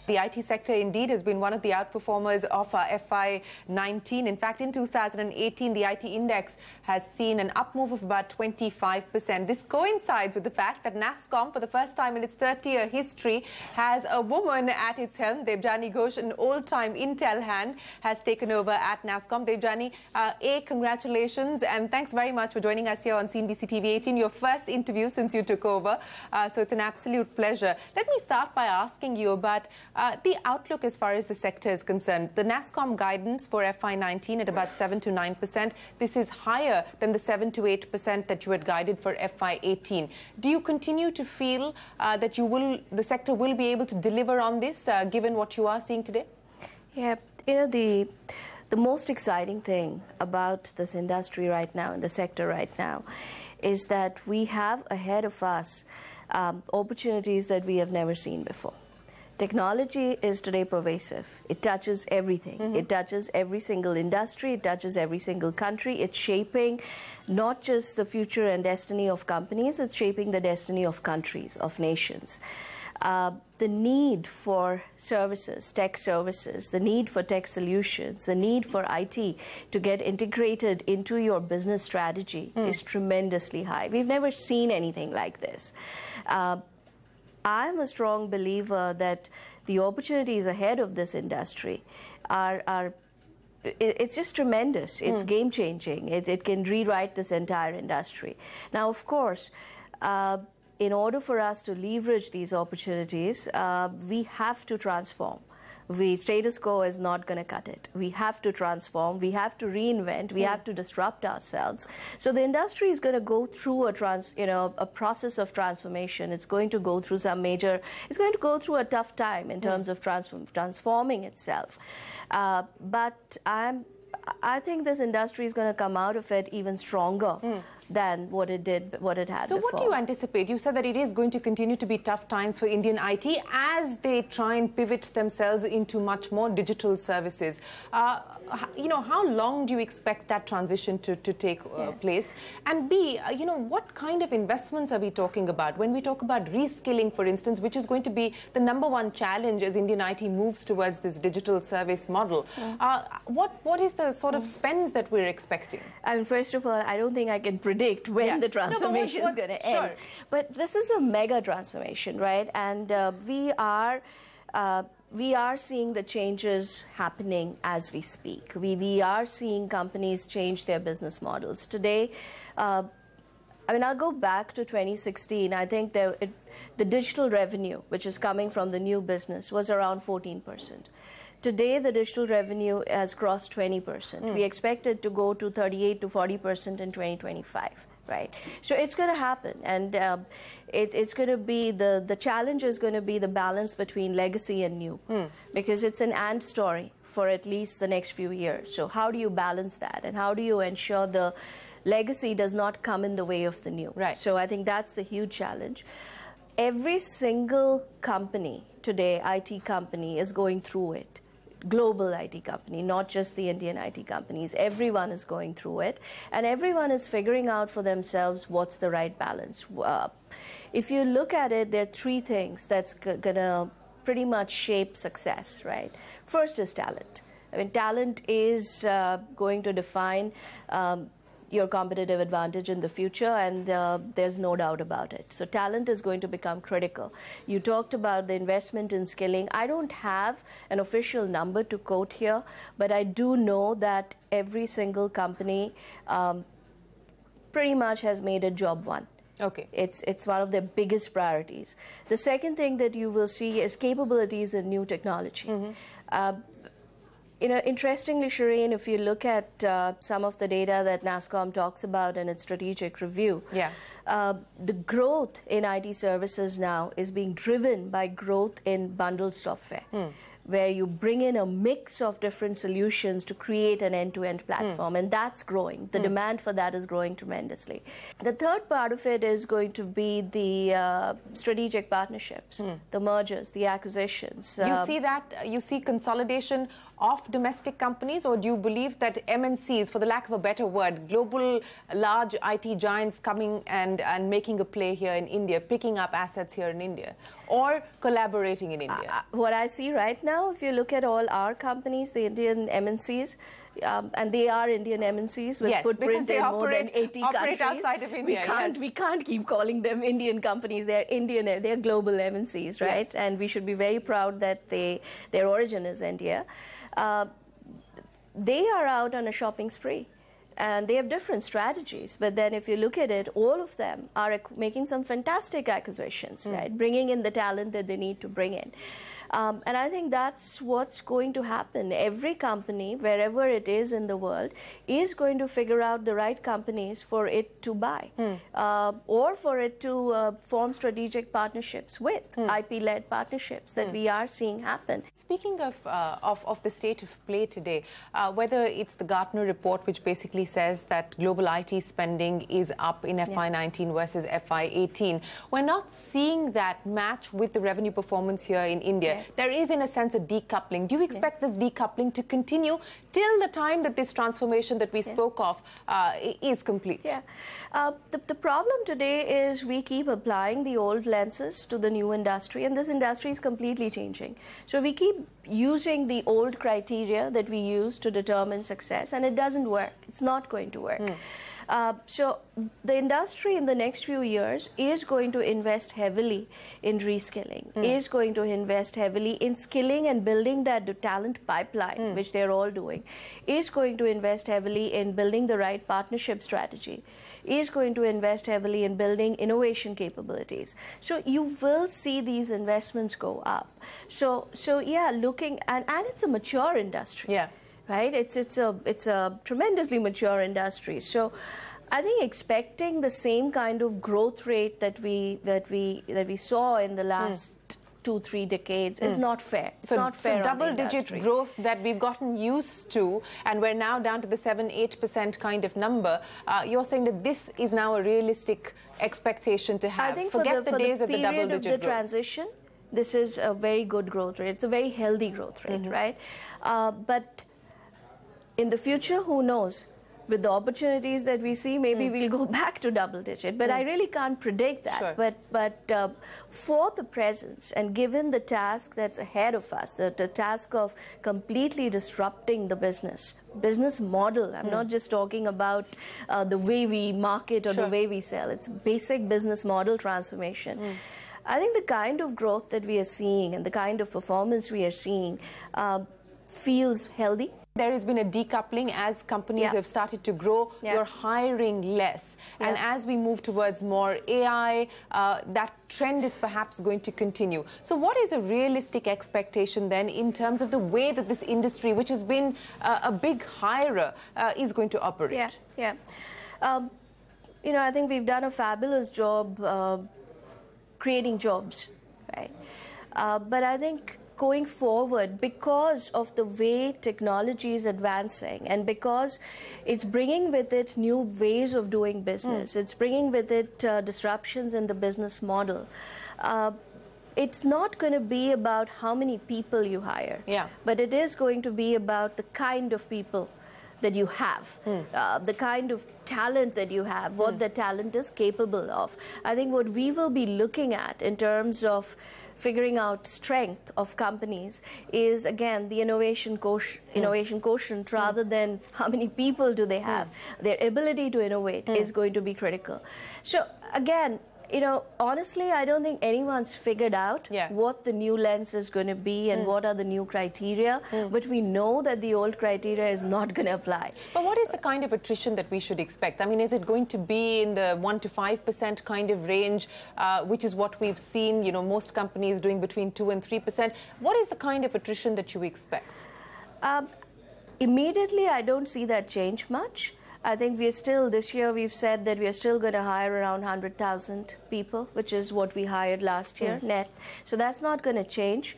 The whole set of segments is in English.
The IT sector indeed has been one of the outperformers of FY19. In fact, in 2018, the IT index has seen an up move of about 25%. This coincides with the fact that NASSCOM, for the first time in its 30-year history, has a woman at its helm. Debjani Ghosh, an old-time Intel hand, has taken over at NASSCOM. Debjani, congratulations, and thanks very much for joining us here on CNBC-TV18, your first interview since you took over. So it's an absolute pleasure. Let me start by asking you about the outlook as far as the sector is concerned. The NASSCOM guidance for FY19 at about 7 to 9%. This is higher than the 7 to 8% that you had guided for FY18. Do you continue to feel that the sector will be able to deliver on this, given what you are seeing today? Yeah, you know, the most exciting thing about this industry right now, and the sector right now, is that we have ahead of us opportunities that we have never seen before. Technology is today pervasive. It touches everything. It touches every single industry. It touches every single country. It's shaping not just the future and destiny of companies, it's shaping the destiny of countries, of nations. The need for services, tech services, the need for tech solutions, the need for IT to get integrated into your business strategy is tremendously high. We've never seen anything like this. I'm a strong believer that the opportunities ahead of this industry it's just tremendous. It's game-changing. It can rewrite this entire industry. Now, of course, in order for us to leverage these opportunities, we have to transform. The status quo is not going to cut it. We have to transform. We have to reinvent. We have to disrupt ourselves. So the industry is going to go through a process of transformation. It's going to go through it's going to go through a tough time in terms of transforming itself. But I think this industry is going to come out of it even stronger than what it had before. So what do you anticipate? You said that it is going to continue to be tough times for Indian IT as they try and pivot themselves into much more digital services. You know, how long do you expect that transition to take place? And B, you know, what kind of investments are we talking about? When we talk about reskilling, for instance, which is going to be the #1 challenge as Indian IT moves towards this digital service model, what is the sort of spends that we're expecting? I mean, first of all, I don't think I can predict when the transformation is going to end. Sure. But this is a mega transformation, right? And we are seeing the changes happening as we speak. We are seeing companies change their business models. Today, I mean, I'll go back to 2016. I think the digital revenue, which is coming from the new business, was around 14%. Today, the digital revenue has crossed 20%. We expect it to go to 38 to 40% in 2025. Right, so it's going to happen, and it's going to be the challenge is going to be the balance between legacy and new, because it's an and story for at least the next few years. So how do you balance that, and how do you ensure the legacy does not come in the way of the new? Right. So I think that's the huge challenge. Every single company today, IT company, is going through it. Global IT company, not just the Indian IT companies. Everyone is going through it, and everyone is figuring out for themselves what's the right balance. If you look at it, there are three things that's going to pretty much shape success, right? First is talent. I mean, talent is going to define your competitive advantage in the future, and there's no doubt about it. So talent is going to become critical. You talked about the investment in skilling. I don't have an official number to quote here, but I do know that every single company pretty much has made a job one. Okay. It's one of their biggest priorities. The second thing that you will see is capabilities in new technology. You know, interestingly, Shireen, if you look at some of the data that NASSCOM talks about in its strategic review, the growth in IT services now is being driven by growth in bundled software, where you bring in a mix of different solutions to create an end-to-end platform, and that's growing. The demand for that is growing tremendously. The third part of it is going to be the strategic partnerships, the mergers, the acquisitions. You see that? You see consolidation of domestic companies, or do you believe that MNCs, for the lack of a better word, global large IT giants coming and making a play here in India, picking up assets here in India, or collaborating in India? What I see right now, if you look at all our companies, the Indian MNCs, and they are Indian MNCs with footprint in more than 80 countries. Outside of India. We can't keep calling them Indian companies. They're Indian. They're global MNCs, right? Yes. And we should be very proud that their origin is India. They are out on a shopping spree. And they have different strategies. But then if you look at it, all of them are making some fantastic acquisitions, right? Bringing in the talent that they need to bring in. And I think that's what's going to happen. Every company, wherever it is in the world, is going to figure out the right companies for it to buy or for it to form strategic partnerships with, IP-led partnerships that we are seeing happen. Speaking of the state of play today, whether it's the Gartner report, which basically says that global IT spending is up in FY19 versus FY18, we're not seeing that match with the revenue performance here in India. There is, in a sense, a decoupling. Do you expect this decoupling to continue till the time that this transformation that we spoke of is complete? The problem today is we keep applying the old lenses to the new industry, and this industry is completely changing. So we keep using the old criteria that we use to determine success, and it doesn't work. It's not going to work. So the industry in the next few years is going to invest heavily in reskilling, is going to invest heavily in skilling and building that talent pipeline, which they're all doing, is going to invest heavily in building the right partnership strategy, is going to invest heavily in building innovation capabilities. So you will see these investments go up. So yeah, looking, and it's a mature industry. Right? It's a tremendously mature industry. So I think expecting the same kind of growth rate that we saw in the last 2-3 decades is not fair. It's not fair. So double-digit growth that we've gotten used to, and we're now down to the 7-8% kind of number. You're saying that this is now a realistic expectation to have. I think Forget the days of the double-digit growth. For the transition, this is a very good growth rate. It's a very healthy growth rate, right? But in the future, who knows? With the opportunities that we see, maybe we'll go back to double-digit. But I really can't predict that. But for the presence, and given the task that's ahead of us, the task of completely disrupting the business model. I'm not just talking about the way we market or the way we sell. It's basic business model transformation. I think the kind of growth that we are seeing and the kind of performance we are seeing feels healthy. There has been a decoupling as companies have started to grow. You're hiring less. And as we move towards more AI, that trend is perhaps going to continue. So what is a realistic expectation then in terms of the way that this industry, which has been a big hirer, is going to operate? You know, I think we've done a fabulous job creating jobs, right? But I think going forward, because of the way technology is advancing and because it's bringing with it new ways of doing business, it's bringing with it disruptions in the business model, it's not going to be about how many people you hire, but it is going to be about the kind of people that you have, the kind of talent that you have, what the talent is capable of. I think what we will be looking at in terms of figuring out strength of companies is, again, the innovation quotient rather than how many people do they have. Their ability to innovate is going to be critical. So, again, you know, honestly, I don't think anyone's figured out what the new lens is going to be and what are the new criteria, but we know that the old criteria is not going to apply. But what is the kind of attrition that we should expect? I mean, is it going to be in the 1 to 5% kind of range, which is what we've seen, you know, most companies doing between 2 and 3%? What is the kind of attrition that you expect? Immediately, I don't see that change much. I think we're still, this year we've said that we're still going to hire around 100,000 people, which is what we hired last year, net. So that's not going to change.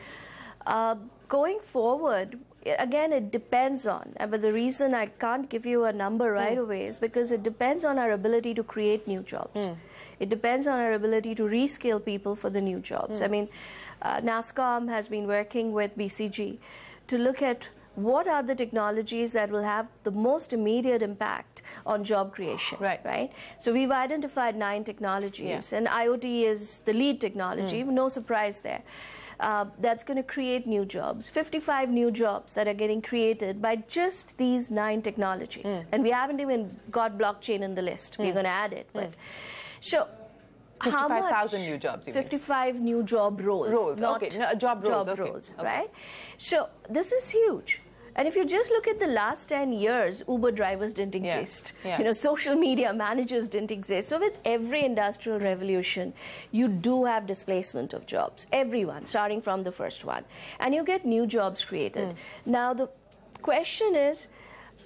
Going forward, again, it depends on, but the reason I can't give you a number right away is because it depends on our ability to create new jobs. It depends on our ability to reskill people for the new jobs. I mean, NASSCOM has been working with BCG to look at what are the technologies that will have the most immediate impact on job creation, right? So we've identified 9 technologies, and IoT is the lead technology, no surprise there. That's going to create new jobs, 55 new jobs that are getting created by just these 9 technologies. And we haven't even got blockchain in the list. We're going to add it. But so 55,000 new jobs, you 55 mean? new job roles. Not okay. No, job roles, right? So this is huge. And if you just look at the last 10 years, Uber drivers didn't exist. You know, social media managers didn't exist. So with every industrial revolution, you do have displacement of jobs. Everyone, starting from the first one. And you get new jobs created. Now, the question is,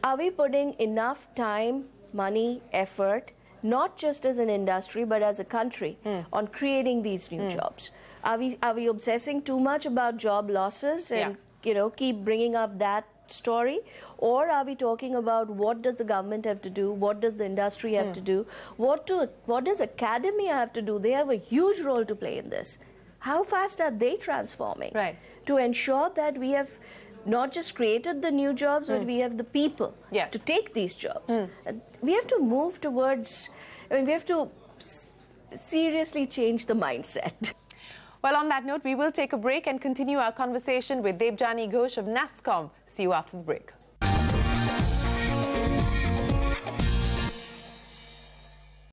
are we putting enough time, money, effort, not just as an industry, but as a country, on creating these new jobs? Are we obsessing too much about job losses and, you know, keep bringing up that story, or are we talking about what does the government have to do, what does the industry have to do, what does academia have to do? They have a huge role to play in this. How fast are they transforming to ensure that we have not just created the new jobs, but we have the people to take these jobs? And we have to move towards, I mean, we have to seriously change the mindset. Well, on that note, we will take a break and continue our conversation with Debjani Ghosh of NASSCOM. See you after the break.